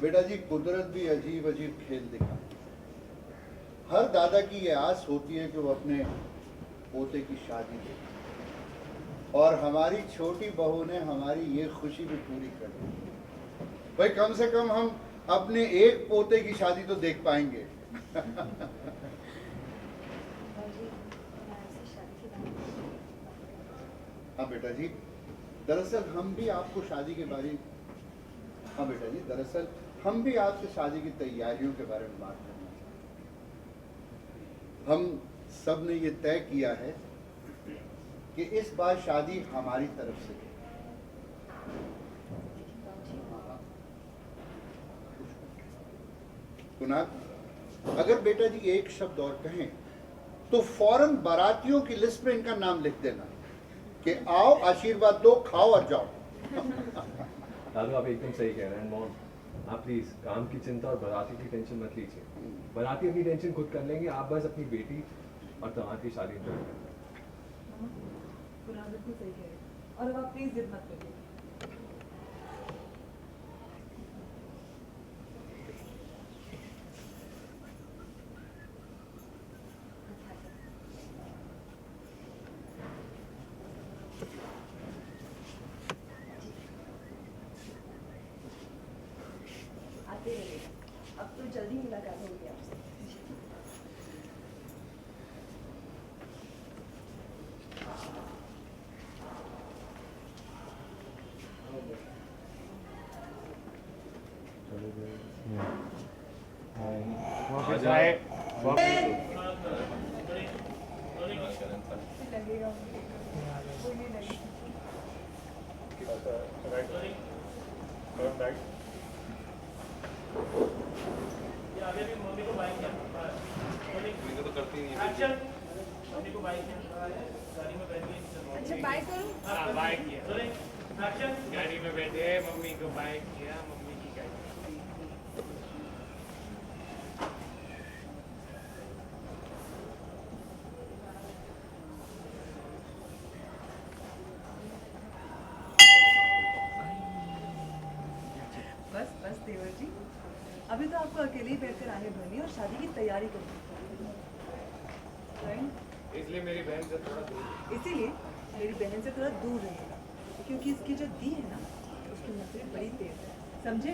बेटा जी, कुदरत भी अजीब अजीब खेल दिखा। हर दादा की ये आस होती है कि वो अपने पोते की शादी दे, और हमारी छोटी बहू ने हमारी ये खुशी भी पूरी कर दी। भाई कम से कम हम अपने एक पोते की शादी तो देख पाएंगे। हाँ बेटा जी, दरअसल हम भी आपको शादी के बारे में हाँ बेटा जी, दरअसल हम भी आपसे शादी की तैयारियों के बारे में बात करना चाहते हैं। हम सब ने ये तय किया है कि इस बार शादी हमारी तरफ से है। कुणाल, अगर बेटा जी एक शब्द और कहें तो फौरन बारातियों की लिस्ट में इनका नाम लिख देना कि आओ, आशीर्वाद दो, खाओ और जाओ। दादू आप एकदम सही कह रहे हैं। मॉम, आप प्लीज काम की चिंता और बाराती की टेंशन मत लीजिए। बाराती अपनी टेंशन खुद कर लेंगे, आप बस अपनी बेटी और दामाद की शादी एंजॉय करें। बिल्कुल सही कह रहे हैं, और अब आप प्लीज जिद मत करिए। आते रहिएगा, अब तो जल्दी मुलाकात होगी आपसे। लगेगा कोई नहीं लगेगा। अच्छा बाय करूँ? हाँ बाय किया, गाड़ी में बैठे मम्मी को बाय किया, मम्मी की गाड़ी। बस बस देवर जी, अभी तो आपको अकेले ही बैठकर आगे बढ़नी और शादी की तैयारी करनी। इसलिए मेरी बहन से थोड़ा दूर। इसीलिए मेरी बहन से थोड़ा दूर रहेगा, क्योंकि इसकी जो दी है ना, उसकी नजरें बड़ी तेज है, समझे?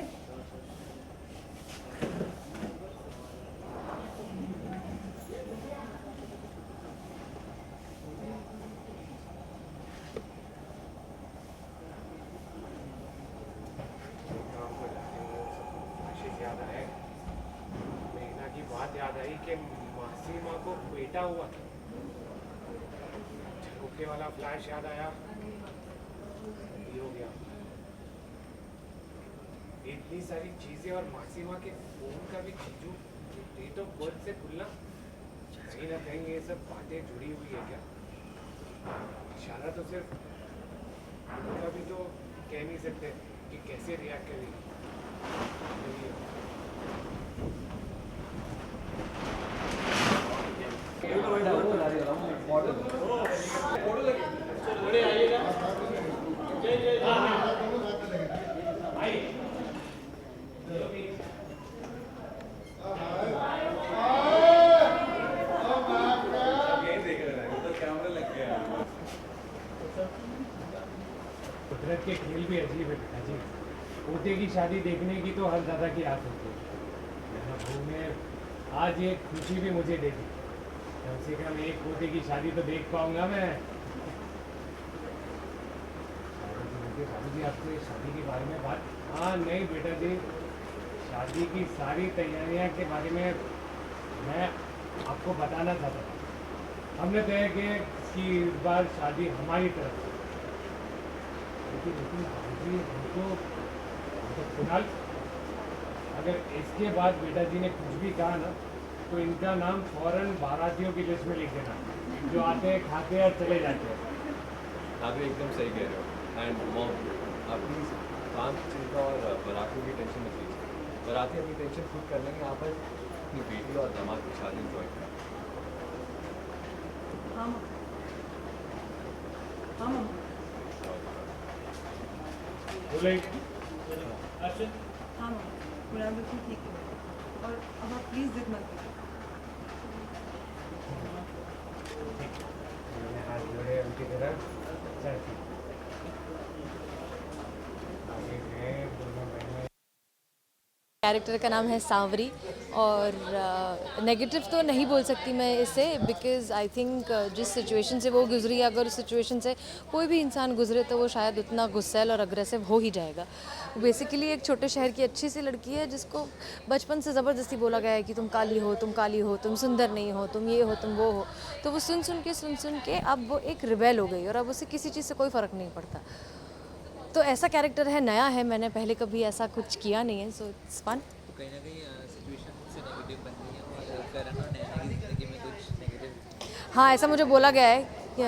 बात याद आई कि मासी माँ को बेटा हुआ था। झरोखे वाला फ्लैश याद आया, ये हो गया। इतनी सारी चीजें और मासी माँ के फोन का भी जीजू डेट ऑफ बर्थ से खुलना, कहीं ना कहीं ये सब बातें जुड़ी हुई है क्या? इशारा तो सिर्फ उनका भी तो कह नहीं सकते कि कैसे रिएक्ट करेगी। कुदरत के खेल भी अजीब है बेटा जी। पोते की शादी देखने की तो हर दादा की आस होती है। बहू ने आज ये खुशी भी मुझे दे दी, कम से कम एक पोते की शादी तो देख पाऊंगा मैं। बाबू जी आपसे शादी के बारे में बात? हाँ नहीं बेटा जी, शादी की सारी तैयारियां के बारे में मैं आपको बताना चाहता था। हमने तय किया कि इस बार शादी हमारी तरफ से, लेकिन बाबूजी हमको कुणाल, अगर इसके बाद बेटा जी ने कुछ भी कहा ना, तो इनका नाम फौरन बारातियों की लिस्ट में लिख देना, जो आते हैं खाते हैं और चले जाते हैं। आप भी एकदम सही कह रहे हो। एंड मॉम, आप प्लीज काम की चिंता और बारातियों की टेंशन मत लीजिए। बाराती अपनी टेंशन खुद कर लेंगे, आप बस अपनी बेटी और दामाद की शादी एंजॉय करें। हाँ मम्मा, हाँ मम्मा। बोले हाँ मम्मा, कुणाल बिल्कुल ठीक है और अब आप प्लीज़ जिद मत करिए। मैंने हाथ जोड़े उनकी तरफ चलती आगे हैं दोनों बहनें। कैरेक्टर का नाम है सांवरी और नेगेटिव तो नहीं बोल सकती मैं इसे बिकॉज़ आई थिंक जिस सिचुएशन से वो गुजरी है, अगर उस सिचुएशन से कोई भी इंसान गुजरे तो वो शायद उतना गुस्सैल और अग्रेसिव हो ही जाएगा। बेसिकली एक छोटे शहर की अच्छी सी लड़की है जिसको बचपन से ज़बरदस्ती बोला गया है कि तुम काली हो, तुम सुंदर नहीं हो, तुम ये हो, तुम वो हो। तो वो सुन सुन के अब वो एक रिबेल हो गई और अब उसे किसी चीज़ से कोई फ़र्क नहीं पड़ता। तो ऐसा कैरेक्टर है, नया है, मैंने पहले कभी ऐसा कुछ किया नहीं है, सो इट्स फन। तो कहीं ना कहीं सिचुएशन से नेगेटिव बन रही है और करण और नैना की ज़िंदगी में कुछ नेगेटिव। हाँ, ऐसा मुझे बोला गया है कि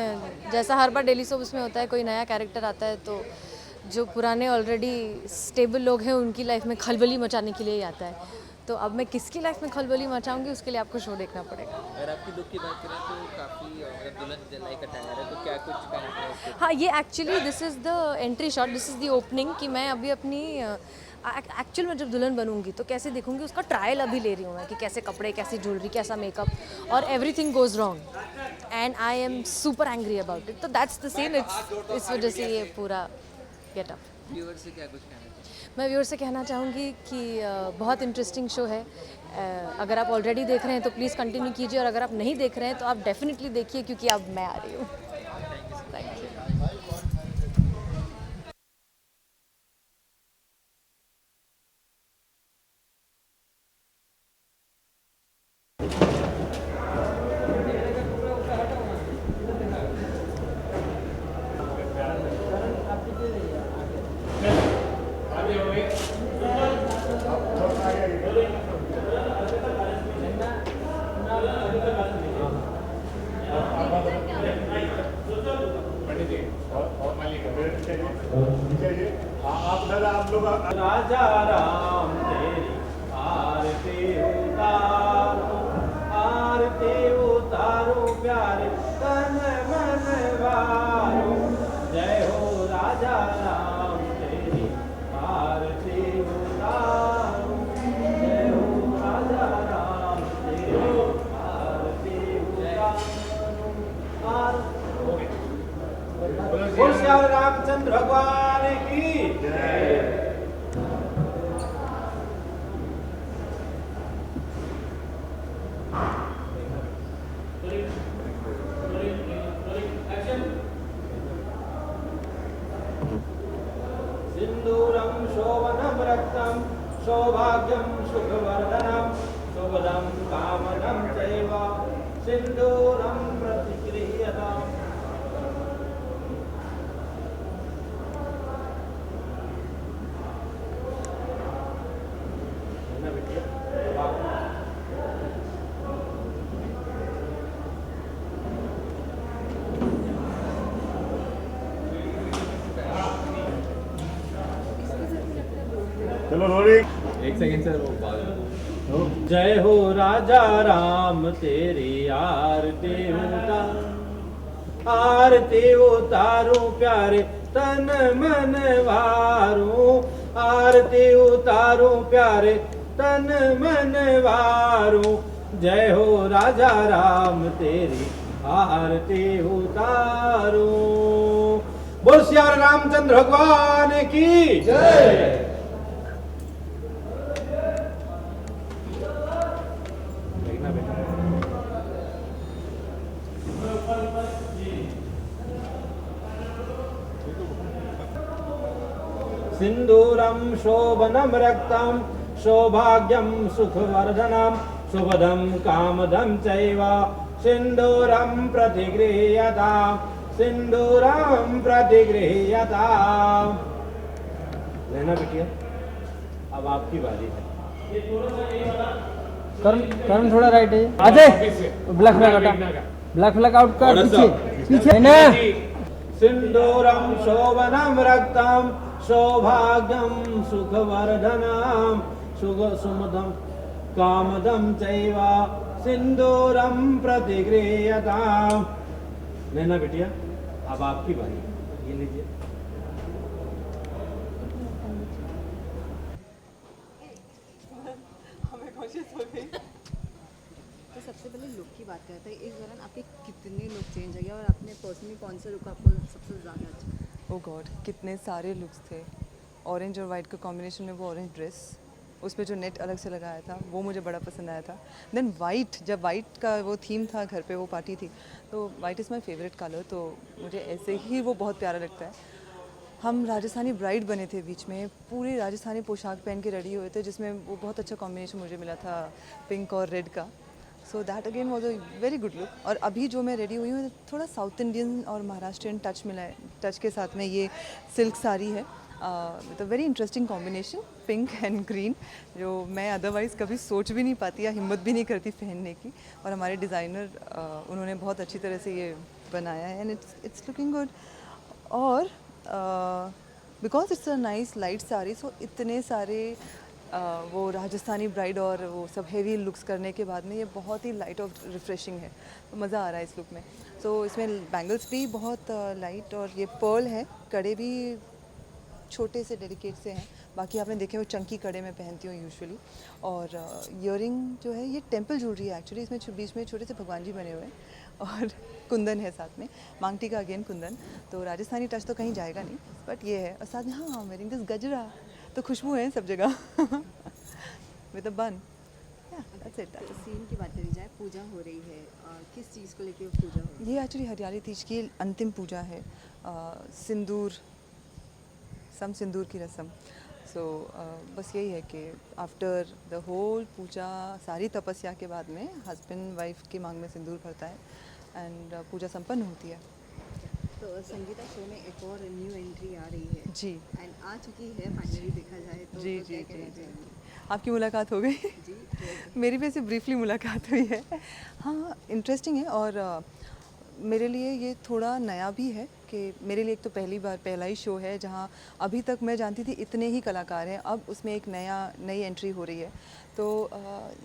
जैसा हर बार डेली सोप उसमें होता है, कोई नया कैरेक्टर आता है तो जो पुराने ऑलरेडी स्टेबल लोग हैं उनकी लाइफ में खलबली मचाने के लिए ही आता है। तो अब मैं किसकी लाइफ में खलबली मचाऊंगी उसके लिए आपको शो देखना पड़ेगा। अगर आपकी लुक की बात करें तो काफ़ी मतलब दुल्हन लाइक अटायर है, तो क्या कुछ कहना है उसके? हाँ, ये actually this is the entry shot, this is the opening कि मैं अभी अपनी एक्चुअल में जब दुल्हन बनूंगी तो कैसे देखूंगी उसका ट्रायल अभी ले रही हूँ मैं कि कैसे कपड़े, कैसी ज्वेलरी, कैसा मेकअप और everything goes wrong and I am super angry about it. तो दैट्स द सीन, इस वजह से ये पूरा गेटअप। व्यूअर से क्या कुछ कहना चाहिए? मैं व्यूअर से कहना चाहूँगी कि बहुत इंटरेस्टिंग शो है। अगर आप ऑलरेडी देख रहे हैं तो प्लीज़ कंटिन्यू कीजिए और अगर आप नहीं देख रहे हैं तो आप डेफिनेटली देखिए क्योंकि अब मैं आ रही हूँ। Thank you. राजा राम तेरी आरती उतारो, आरती उतारो प्यारे तन मन वारो। जय हो राजा राम तेरी आरती उतारो, जय हो राजा राम तेरी आरती उतारो। बोल श्री रामचंद्र भगवान की जय। सिंदूरं शोभनं रक्तं सौभाग्यं सुखवर्धनं शुभदं कामदं चैव सिंदूरं प्रतिगृह्यताम्। चलो रोलिंग। एक सेकंड सर, वो बात जय हो राजा राम तेरी आरती उतारो, आरती उतारो प्यारे तन मन वारो, आरती उतारो प्यारे तन मन वारो। जय हो राजा राम तेरी आरती उतारो। बोल श्री रामचंद्र भगवान की जय। सिंदूरं शोभनं रक्तं सौभाग्यं सुखवर्धनं शुभदं कामदं चैव सिंदूरं प्रतिगृह्यताम्, सिंदूरं प्रतिगृह्यताम्। लेना बिटिया, अब आपकी बारी है। करण थोड़ा राइट है। Ajay black flag out, black flag out कर पीछे पीछे ना। सिंदूरं शोभनं रक्तं सौभाग्यं सुखवर्धनं सुमदं कामदं चैव सिंदूरं प्रतिगृह्यताम्। लेना बिटिया, अब आपकी बारी, ये लीजिए। हो गई। तो सबसे पहले लुक की बात करते हैं, इस दौरान आपके कितने लुक चेंज हो गए और आपने पर्सनली कौन सा लुक आपको सबसे ज़्यादा अच्छा? ओ गॉड, कितने सारे लुक्स थे। ऑरेंज और वाइट का कॉम्बिनेशन में वो ऑरेंज ड्रेस, उस पर जो नेट अलग से लगाया था वो मुझे बड़ा पसंद आया था। देन वाइट, जब वाइट का वो थीम था, घर पे वो पार्टी थी, तो white is my favourite colour, तो मुझे ऐसे ही वो बहुत प्यारा लगता है। हम राजस्थानी ब्राइड बने थे, बीच में पूरी राजस्थानी पोशाक पहन के रेडी हुए थे, जिसमें वो बहुत अच्छा कॉम्बिनेशन मुझे मिला था पिंक और रेड का। So that again was a very good look. और अभी जो मैं रेडी हुई हूँ, थोड़ा साउथ इंडियन और महाराष्ट्रियन टच मिला है, टच के साथ में ये सिल्क साड़ी है with a very interesting combination, pink and green, जो मैं अदरवाइज़ कभी सोच भी नहीं पाती या हिम्मत भी नहीं करती पहनने की। और हमारे डिज़ाइनर उन्होंने बहुत अच्छी तरह से ये बनाया है एंड इट्स लुकिंग गुड। और because it's a nice light sari, so इतने सारे वो राजस्थानी ब्राइड और वो सब हेवी लुक्स करने के बाद में ये बहुत ही लाइट और रिफ्रेशिंग है, तो मज़ा आ रहा है इस लुक में। सो इसमें बैंगल्स भी बहुत लाइट और ये पर्ल है, कड़े भी छोटे से डेलिकेट से हैं, बाकी आपने देखे वो चंकी कड़े मैं पहनती हूँ यूजुअली। और ईयरिंग जो है ये टेम्पल ज्वेलरी है एक्चुअली, इसमें बीच में छोटे से भगवान जी बने हुए हैं और कुंदन है साथ में, मांगटी का अगेन कुंदन, तो राजस्थानी टच तो कहीं जाएगा नहीं, बट ये है। और साथ में हाँ वेयरिंग दिस गजरा, तो खुशबू है सब जगह विद अ बन। That's it. सीन की बात करी जाए, पूजा हो रही है, किस चीज़ को लेके पूजा हो रही है? ये एक्चुअली हरियाली तीज की अंतिम पूजा है, सिंदूर, सम सिंदूर की रस्म। सो बस यही है कि आफ्टर द होल पूजा, सारी तपस्या के बाद में हस्बैंड वाइफ की मांग में सिंदूर भरता है एंड पूजा संपन्न होती है। तो संगीता शो में एक और न्यू एंट्री आ रही है जी एंड आ चुकी है फाइनली, देखा जाए तो जी तो जी क्या जी कहना जी चाहेंगी? आपकी मुलाकात हो गई? जी तो मेरी भी ऐसे ब्रीफली मुलाकात हुई है। हाँ इंटरेस्टिंग है, और मेरे लिए ये थोड़ा नया भी है कि मेरे लिए एक तो पहली बार पहला ही शो है जहाँ अभी तक मैं जानती थी इतने ही कलाकार हैं, अब उसमें एक नई एंट्री हो रही है, तो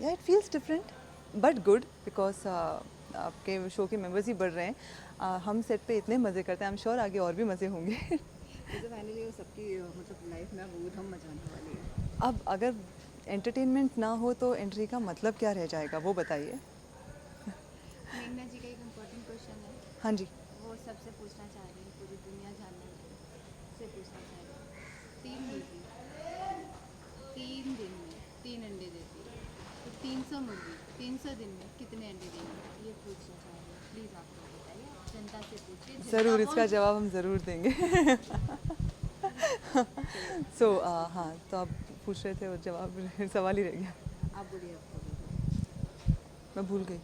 या it feels different but good, because आपके शो के मेंबर्स ही बढ़ रहे हैं। हम सेट पे इतने मज़े करते हैं, आई एम श्योर आगे और भी मज़े होंगे। जैसे फाइनली वो सबकी मतलब लाइफ में अब ऊधम मचाने वाली है। अब अगर एंटरटेनमेंट ना हो तो एंट्री का मतलब क्या रह जाएगा, वो बताइए। मेघना जी का एक इम्पोर्टेंट क्वेश्चन है, हाँ जी। वो सबसे पूछना चाह रही है, पूरी दुनिया जानने से पूछना चाह रही है। 3 मुर्गी 3 दिन में 3 अंडे देती है, तो 300 मुर्गी 300 दिन में कितने अंडे देंगे, ये पूछना चाह रही है। प्लीज़ आप लोग बताइए, जनता से पूछिए। ज़रूर, इसका जवाब हम ज़रूर देंगे। सो हाँ, तो आप पूछ रहे थे और जवाब सवाल ही रह गया। आप बोलिए, आपको मैं भूल गई,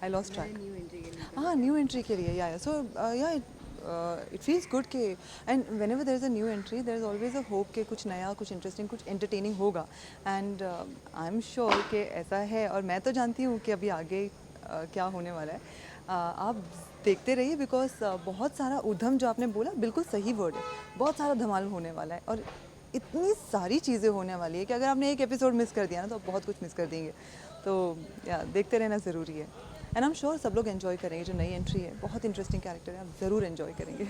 I lost track. New entry के लिए हाँ, न्यू एंट्री के लिए या सो या इट फील्स गुड कि and when ever there is a new entry there is always a hope कि कुछ नया, कुछ इंटरेस्टिंग, कुछ एंटरटेनिंग होगा, एंड आई एम श्योर कि ऐसा है। और मैं तो जानती हूँ कि अभी आगे क्या होने वाला है, आप देखते रहिए, बिकॉज बहुत सारा ऊधम जो आपने बोला बिल्कुल सही वर्ड है, बहुत सारा धमाल होने वाला है और इतनी सारी चीज़ें होने वाली है कि अगर आपने एक एपिसोड मिस कर दिया ना तो आप बहुत कुछ मिस कर देंगे, तो या देखते रहना ज़रूरी है। एंड आई एम श्योर सब लोग एंजॉय करेंगे, जो नई एंट्री है बहुत इंटरेस्टिंग कैरेक्टर है, आप ज़रूर एंजॉय करेंगे।